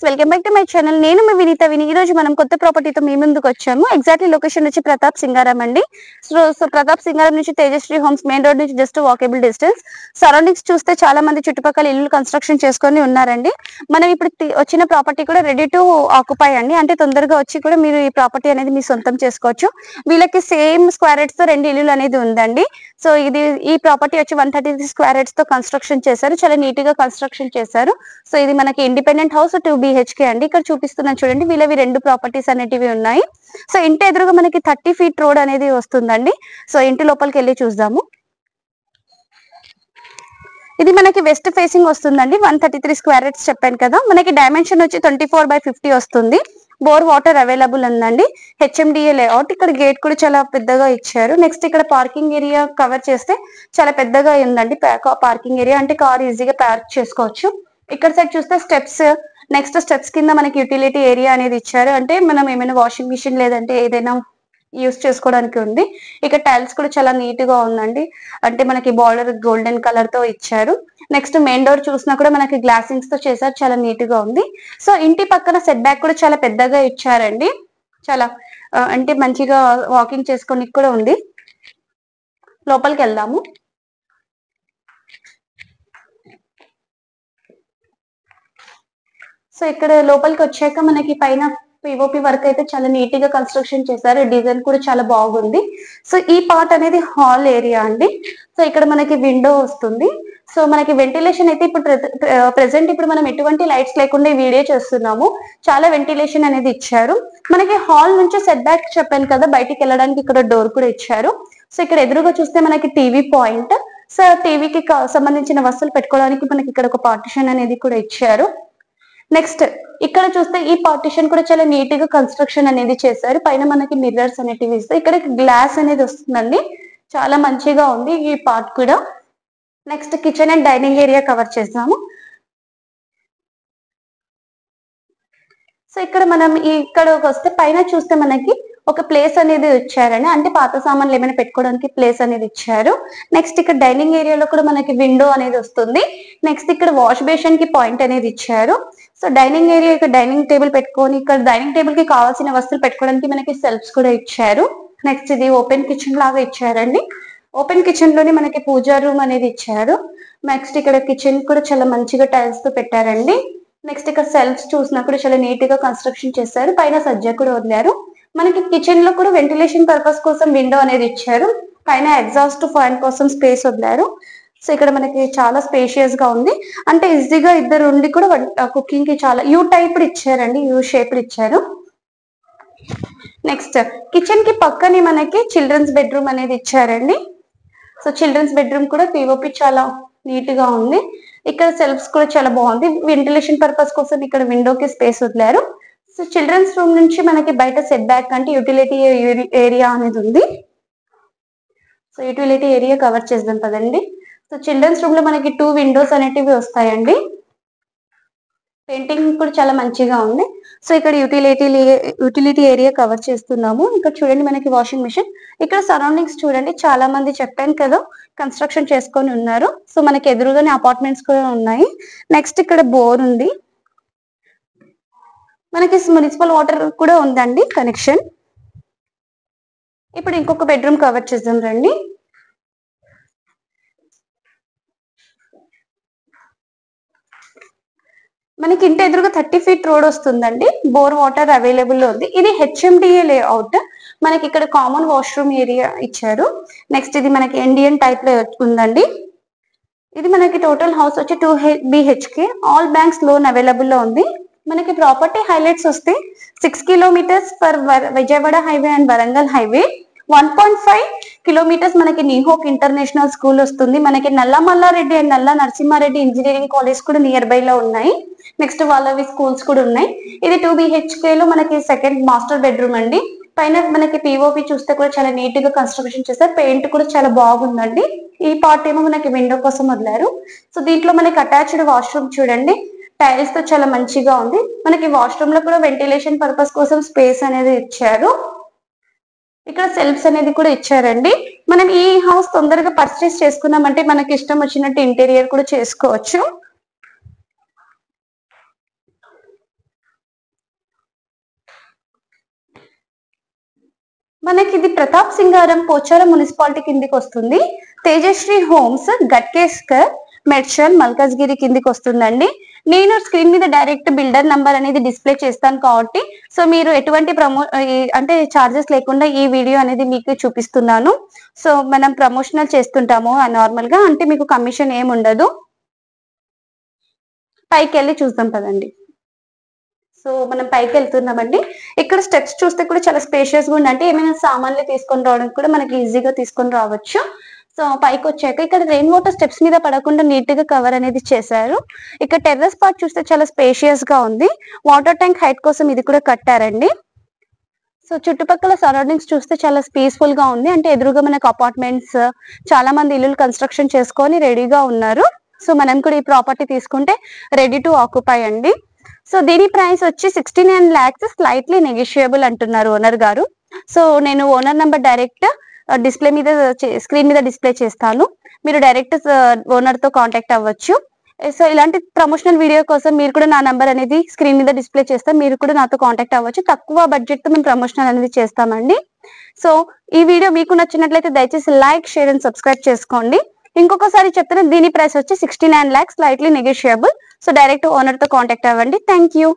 Guys, welcome back to my channel. నేను మీ వినీత విని. ఈ రోజు మనం కొత్త ప్రాపర్టీతో మీ ముందుకు వచ్చాము. ఎగ్జాక్ట్లీ లొకేషన్ వచ్చి ప్రతాప్ సింగారం అండి. సో ప్రతాప్ సింగారం నుంచి తేజశ్రీ హోమ్స్ మెయిన్ రోడ్ నుంచి జస్ట్ వాకేబుల్ డిస్టెన్స్. సరౌండింగ్స్ చూస్తే చాలా మంది చుట్టుపక్కల ఇల్లు కన్స్ట్రక్షన్ చేసుకొని ఉన్నారండి. మనం ఇప్పుడు వచ్చిన ప్రాపర్టీ కూడా రెడీ టు ఆక్యుపై అండి. అంటే తొందరగా వచ్చి కూడా మీరు ఈ ప్రాపర్టీ అనేది మీ సొంతం చేసుకోవచ్చు. వీళ్ళకి సేమ్ స్క్వేర్ యార్డ్స్ తో 2 ఇల్లులు అనేది ఉందండి. సో ఈ ప్రాపర్టీ వచ్చి 133 స్క్వేర్ యార్డ్స్ తో కన్స్ట్రక్షన్ చేశారు. చాలా నీట్ గా కన్స్ట్రక్షన్ చేశారు. సో ఇది మనకి ఇండిపెండెంట్ హౌస్ 2 BHK అండి. ఇక్కడ చూపిస్తున్నాను చూడండి, వీళ్ళవి 2 ప్రాపర్టీస్ అనేటివి ఉన్నాయి. సో ఇంటి ఎదురుగా మనకి 30 feet రోడ్ అనేది వస్తుందండి. సో ఇంటి లోపలికి వెళ్ళి చూద్దాము. ఇది మనకి వెస్ట్ ఫేసింగ్ వస్తుందండి. 133 స్క్వేర్ యార్డ్స్ చెప్పాను కదా. మనకి డైమెన్షన్ వచ్చి 24/50 వస్తుంది. బోర్ వాటర్ అవైలబుల్ ఉందండి. HMDA layout. ఇక్కడ గేట్ కూడా చాలా పెద్దగా ఇచ్చారు. నెక్స్ట్ ఇక్కడ పార్కింగ్ ఏరియా కవర్ చేస్తే చాలా పెద్దగా ఉందండి. పార్కింగ్ ఏరియా అంటే కార్ ఈజీగా పార్క్ చేసుకోవచ్చు. ఇక్కడ సైడ్ చూస్తే స్టెప్స్, నెక్స్ట్ స్టెప్స్ కింద మనకి యూటిలిటీ ఏరియా అనేది ఇచ్చారు. అంటే మనం ఏమైనా వాషింగ్ మిషన్ లేదంటే ఏదైనా యూస్ చేసుకోవడానికి ఉంది. ఇక్కడ టైల్స్ కూడా చాలా నీట్ గా ఉందండి. అంటే మనకి బార్డర్ గోల్డెన్ కలర్ తో ఇచ్చారు. నెక్స్ట్ మెయిన్ డోర్ చూసినా కూడా మనకి గ్లాసింగ్స్ తో చేశారు. చాలా నీట్ గా ఉంది. సో ఇంటి పక్కన సెట్ బ్యాక్ కూడా చాలా పెద్దగా ఇచ్చారండి. చాలా అంటే మంచిగా వాకింగ్ చేసుకోనికి కూడా ఉంది. లోపలికి వెళ్దాము. సో ఇక్కడ లోపలికి వచ్చాక మనకి పైన పిఓపి వర్క్ అయితే చాలా నీట్ గా కన్స్ట్రక్షన్ చేశారు. డిజైన్ కూడా చాలా బాగుంది. సో ఈ పార్ట్ అనేది హాల్ ఏరియా అండి. సో ఇక్కడ మనకి విండో వస్తుంది. సో మనకి వెంటిలేషన్ అయితే ఇప్పుడు ప్రెసెంట్ ఇప్పుడు మనం ఎటువంటి లైట్స్ లేకుండా వీడియో చేస్తున్నాము. చాలా వెంటిలేషన్ అనేది ఇచ్చారు. మనకి హాల్ నుంచి సెట్ బ్యాక్ చెప్పాను కదా, బయటికి వెళ్ళడానికి ఇక్కడ డోర్ కూడా ఇచ్చారు. సో ఇక్కడ ఎదురుగా చూస్తే మనకి టీవీ పాయింట్. సో టీవీకి సంబంధించిన వస్తువులు పెట్టుకోవడానికి మనకి ఇక్కడ ఒక పార్టిషన్ అనేది కూడా ఇచ్చారు. నెక్స్ట్ ఇక్కడ చూస్తే ఈ పార్టిషన్ కూడా చాలా నీట్ గా కన్స్ట్రక్షన్ అనేది చేశారు. పైన మనకి మిర్రర్స్ అనేటివి ఇస్తే ఇక్కడ గ్లాస్ అనేది వస్తుందండి. చాలా మంచిగా ఉంది ఈ పార్ట్ కూడా. Next kitchen and dining area cover చేద్దాము. సో ఇక్కడ మనం ఇక్కడ వస్తే పైన చూస్తే మనకి ఒక ప్లేస్ అనేది ఇచ్చారండి. అంటే పాత సామాన్లు ఏమైనా పెట్టుకోవడానికి ప్లేస్ అనేది ఇచ్చారు. నెక్స్ట్ ఇక్కడ డైనింగ్ ఏరియాలో కూడా మనకి విండో అనేది వస్తుంది. నెక్స్ట్ ఇక్కడ వాష్ బేషన్ కి పాయింట్ అనేది ఇచ్చారు. సో డైనింగ్ ఏరియా ఇక్కడ డైనింగ్ టేబుల్ పెట్టుకొని ఇక్కడ డైనింగ్ టేబుల్ కి కావాల్సిన వస్తువులు పెట్టుకోవడానికి మనకి సెల్ఫ్స్ కూడా ఇచ్చారు. నెక్స్ట్ ఇది ఓపెన్ కిచెన్ లాగా ఇచ్చారండి. ఓపెన్ కిచెన్ లోనే మనకి పూజా రూమ్ అనేది ఇచ్చారు. నెక్స్ట్ ఇక్కడ కిచెన్ కూడా చాలా మంచిగా టైల్స్ తో పెట్టారండి. నెక్స్ట్ ఇక్కడ సెల్ఫ్స్ చూసినా కూడా చాలా నీట్ గా కన్స్ట్రక్షన్ చేశారు. పైన సజ్జా కూడా వదిలారు. మనకి కిచెన్ లో కూడా వెంటిలేషన్ పర్పస్ కోసం విండో అనేది ఇచ్చారు. పైన ఎగ్జాస్ట్ ఫ్యాన్ కోసం స్పేస్ వదిలారు. సో ఇక్కడ మనకి చాలా స్పేషియస్ గా ఉంది. అంటే ఈజీగా ఇద్దరు ఉండి కూడా కుకింగ్ కి చాలా యూ టైప్ ఇచ్చారండి. యూ షేప్ ఇచ్చారు. నెక్స్ట్ కిచెన్ కి పక్కనే మనకి చిల్డ్రన్స్ బెడ్రూమ్ అనేది ఇచ్చారండి. సో చిల్డ్రన్స్ బెడ్రూమ్ కూడా పిఓపి చాలా నీట్ గా ఉంది. ఇక్కడ సెల్ఫ్స్ కూడా చాలా బాగుంది. వెంటిలేషన్ పర్పస్ కోసం ఇక్కడ విండోకి స్పేస్ వదిలారు. సో చిల్డ్రన్స్ రూమ్ నుంచి మనకి బయట సెట్ బ్యాక్ అంటే యూటిలిటీ ఏరియా అనేది ఉంది. సో యూటిలిటీ ఏరియా కవర్ చేద్దాం పదండి. సో చిల్డ్రన్స్ రూమ్ లో మనకి 2 విండోస్ అనేటివి వస్తాయండి. పెయింటింగ్ కూడా చాలా మంచిగా ఉంది. సో ఇక్కడ యూటిలిటీ ఏరియా కవర్ చేస్తున్నాము. ఇక్కడ చూడండి మనకి వాషింగ్ మిషన్. ఇక్కడ సరౌండింగ్స్ చూడండి, చాలా మంది చెప్పాను కదా కన్స్ట్రక్షన్ చేసుకొని ఉన్నారు. సో మనకి ఎదురుగానే అపార్ట్మెంట్స్ కూడా ఉన్నాయి. నెక్స్ట్ ఇక్కడ బోర్ ఉంది. మనకి మున్సిపల్ వాటర్ కూడా ఉందండి కనెక్షన్. ఇప్పుడు ఇంకొక బెడ్రూమ్ కవర్ చేద్దాం రండి. మనకి ఇంటి ఎదురుగా 30 feet రోడ్ వస్తుందండి. బోర్ వాటర్ అవైలబుల్ ఉంది. ఇది HMDA లేఅవుట్. మనకి ఇక్కడ కామన్ వాష్రూమ్ ఏరియా ఇచ్చారు. నెక్స్ట్ ఇది మనకి ఇండియన్ టైప్ లో ఉందండి. ఇది మనకి టోటల్ హౌస్ వచ్చి 2 BHK. All banks loan available లో ఉంది. మనకి ప్రాపర్టీ హైలైట్స్ వస్తే 6 kilometers for Vijayawada highway and Warangal highway. 1.5 kilometers మనకి నిహోక్ ఇంటర్నేషనల్ స్కూల్ వస్తుంది. మనకి నల్లమల్లారెడ్డి అండ్ నల్ల నరసింహారెడ్డి ఇంజనీరింగ్ కాలేజ్ కూడా నియర్ బై లో ఉన్నాయి. నెక్స్ట్ వాళ్ళవి స్కూల్స్ కూడా ఉన్నాయి. ఇది 2 BHK లో మనకి సెకండ్ మాస్టర్ బెడ్రూమ్ అండి. పైన మనకి పిఓపి చూస్తే కూడా చాలా నీట్ గా కన్స్ట్రక్షన్ చేశారు. పెయింట్ కూడా చాలా బాగుందండి. ఈ పార్ట్ ఏమో మనకి విండో కోసం వదిలారు. సో దీంట్లో మనకి అటాచ్డ్ వాష్రూమ్ చూడండి, టైల్స్ తో చాలా మంచిగా ఉంది. మనకి వాష్రూమ్ లో కూడా వెంటిలేషన్ పర్పస్ కోసం స్పేస్ అనేది ఇచ్చారు. ఇక్కడ సెల్ఫ్స్ అనేది కూడా ఇచ్చారండి. మనం ఈ హౌస్ తొందరగా పర్చేస్ చేసుకున్నామంటే మనకి ఇష్టం వచ్చినట్టు ఇంటీరియర్ కూడా చేసుకోవచ్చు. మనకి ఇది ప్రతాప్ సింగారం పోచారం మున్సిపాలిటీ కిందికి వస్తుంది. తేజశ్రీ హోమ్స్ గట్కేస్కర్ మెడ్చల్ మల్కాజ్గిరి కిందికి వస్తుందండి. నేను స్క్రీన్ మీద డైరెక్ట్ బిల్డర్ నంబర్ అనేది డిస్ప్లే చేస్తాను కాబట్టి సో మీరు ఎటువంటి అంటే చార్జెస్ లేకుండా ఈ వీడియో అనేది మీకు చూపిస్తున్నాను. సో మనం ప్రమోషనల్ చేస్తుంటాము నార్మల్ గా, అంటే మీకు కమిషన్ ఏమి ఉండదు. పైకి వెళ్ళి చూద్దాం పదండి. సో మనం పైకి వెళ్తున్నామండి. ఇక్కడ స్టెప్స్ చూస్తే కూడా చాలా స్పేషియస్ గా ఉంది, అంటే ఏమైనా సామాన్లు తీసుకొని రావడానికి కూడా మనకి ఈజీగా తీసుకొని రావచ్చు. సో పైకి వచ్చాక ఇక్కడ రెయిన్ వాటర్ స్టెప్స్ మీద పడకుండా నీట్ గా కవర్ అనేది చేశారు. ఇక్కడ టెర్రస్ పార్ట్ చూస్తే చాలా స్పేషియస్ గా ఉంది. వాటర్ ట్యాంక్ హైట్ కోసం ఇది కూడా కట్టారండి. సో చుట్టుపక్కల సరౌండింగ్స్ చూస్తే చాలా పీస్ఫుల్ గా ఉంది, అంటే ఎదురుగా మనకు అపార్ట్మెంట్స్, చాలా మంది ఇల్లు కన్స్ట్రక్షన్ చేసుకొని రెడీగా ఉన్నారు. సో మనం కూడా ఈ ప్రాపర్టీ తీసుకుంటే రెడీ టు ఆక్యుపై అండి. సో దీని ప్రైస్ వచ్చి 69 lakhs, స్లైట్లీ నెగోషియబుల్ అంటున్నారు ఓనర్ గారు. సో నేను ఓనర్ నంబర్ డైరెక్ట్ డిస్ప్లే మీద స్క్రీన్ మీద డిస్ప్లే చేస్తాను, మీరు డైరెక్ట్ ఓనర్ తో కాంటాక్ట్ అవ్వచ్చు. సో ఇలాంటి ప్రమోషనల్ వీడియో కోసం మీరు కూడా నా నంబర్ అనేది స్క్రీన్ మీద డిస్ప్లే చేస్తాం, మీరు కూడా నాతో కాంటాక్ట్ అవ్వచ్చు. తక్కువ బడ్జెట్ తో మేము ప్రమోషనల్ అనేది చేస్తామండి. సో ఈ వీడియో మీకు నచ్చినట్లయితే దయచేసి లైక్, షేర్ అండ్ సబ్స్క్రైబ్ చేసుకోండి. ఇంకొకసారి చెప్తున్నా, దీని ప్రైస్ వచ్చి 69 lakhs, slightly negotiable. So direct owner తో కాంటాక్ట్ అవ్వండి. Thank you.